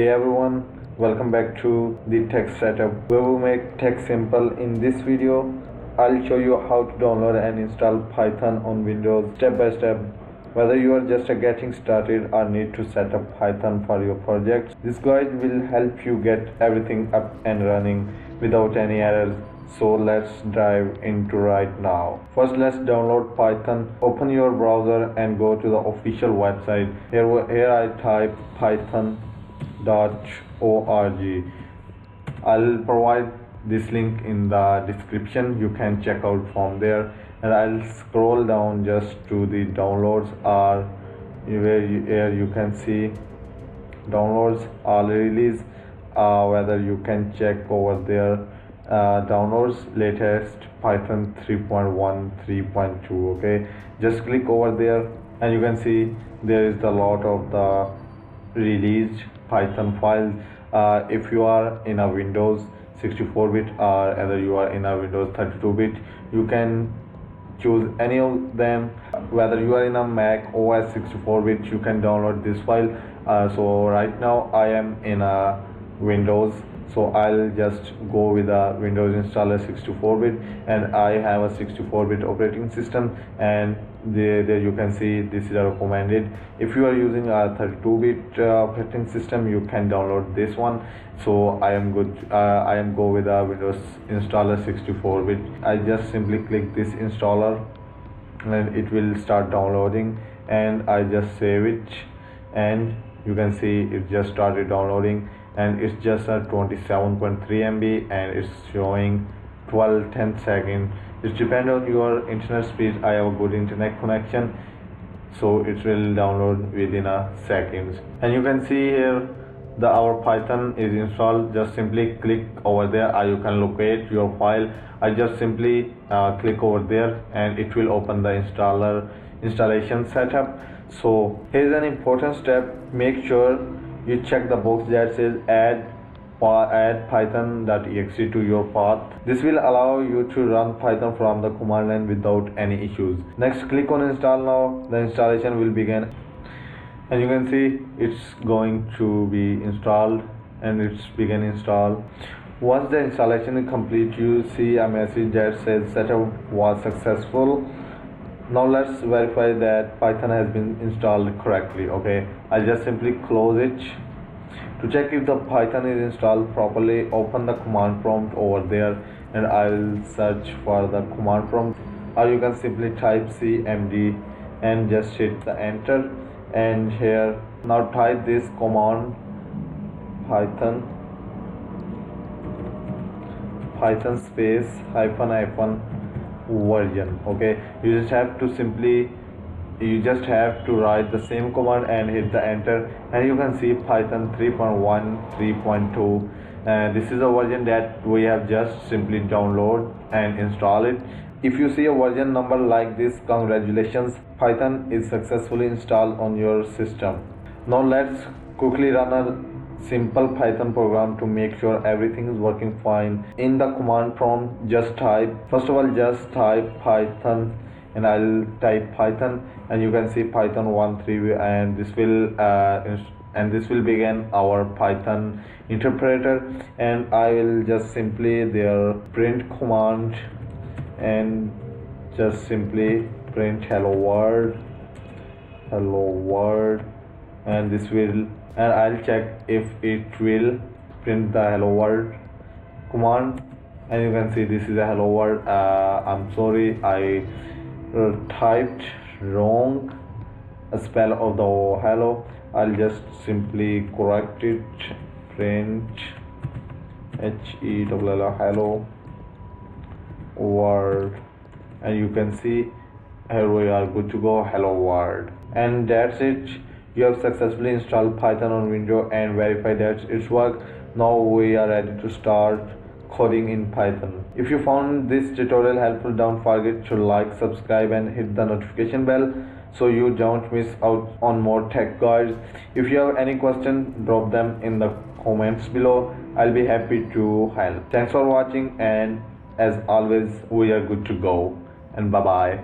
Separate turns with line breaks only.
Hey everyone, welcome back to the Tech Setup where we make tech simple. In this video, I'll show you how to download and install Python on Windows step by step. Whether you are just getting started or need to set up Python for your project, this guide will help you get everything up and running without any errors. So let's dive into right now. First, let's download Python. Open your browser and go to the official website. Here I type python.org. I'll provide this link in the description. You can check out from there, and I'll scroll down just to the downloads, or here you can see downloads all release. Whether you can check over there downloads latest Python 3.1 3.2. okay, just click over there and you can see there is a lot of the released Python files. If you are in a Windows 64-bit or either you are in a Windows 32-bit, you can choose any of them. Whether you are in a Mac OS 64-bit, you can download this file. So right now I am in a Windows, so I'll just go with a Windows installer 64-bit, and I have a 64-bit operating system, and there you can see this is recommended. If you are using a 32-bit operating system, you can download this one. So I am go with a Windows installer 64-bit. I just simply click this installer and it will start downloading, and I just save it, and you can see it just started downloading, and it's just a 27.3 MB and it's showing 10 seconds. It depends on your internet speed. I have a good internet connection, so it will download within a second. And you can see here our Python is installed. Just simply click over there, or you can locate your file. I just simply click over there and it will open the installation setup. So here's an important step. Make sure you check the box that says add python.exe to your path. This will allow you to run Python from the command line without any issues. Next, click on install now. The installation will begin, and you can see it's going to be installed, and it's begin install. Once the installation is complete, you see a message that says setup was successful. Now let's verify that Python has been installed correctly. Okay, I just simply close it. To check if the Python is installed properly, open the command prompt over there, and I'll search for the command prompt, or you can simply type cmd and just hit the enter. And here now type this command python space hyphen version. Okay, you just have to write the same command and hit the enter, and you can see Python 3.1 3.2. This is a version that we have just simply download and install it. If you see a version number like this, congratulations, Python is successfully installed on your system. Now let's quickly run a simple Python program to make sure everything is working fine. In the command prompt, just type Python, and I'll type Python, and you can see Python 1.3, and this will begin our Python interpreter. And I will just simply there print command and just simply print hello world, and this will, and I'll check if it will print the hello world command, and you can see this is a hello world. I'm sorry, I typed wrong a spell of the hello. I'll just simply correct it, print hello world, and you can see here we are good to go, hello world. And that's it. You have successfully installed Python on Windows and verified that it's work. Now we are ready to start coding in Python. If you found this tutorial helpful, don't forget to like, subscribe, and hit the notification bell so you don't miss out on more tech guides. If you have any questions, drop them in the comments below. I'll be happy to help. Thanks for watching, and as always, we are good to go, and bye bye.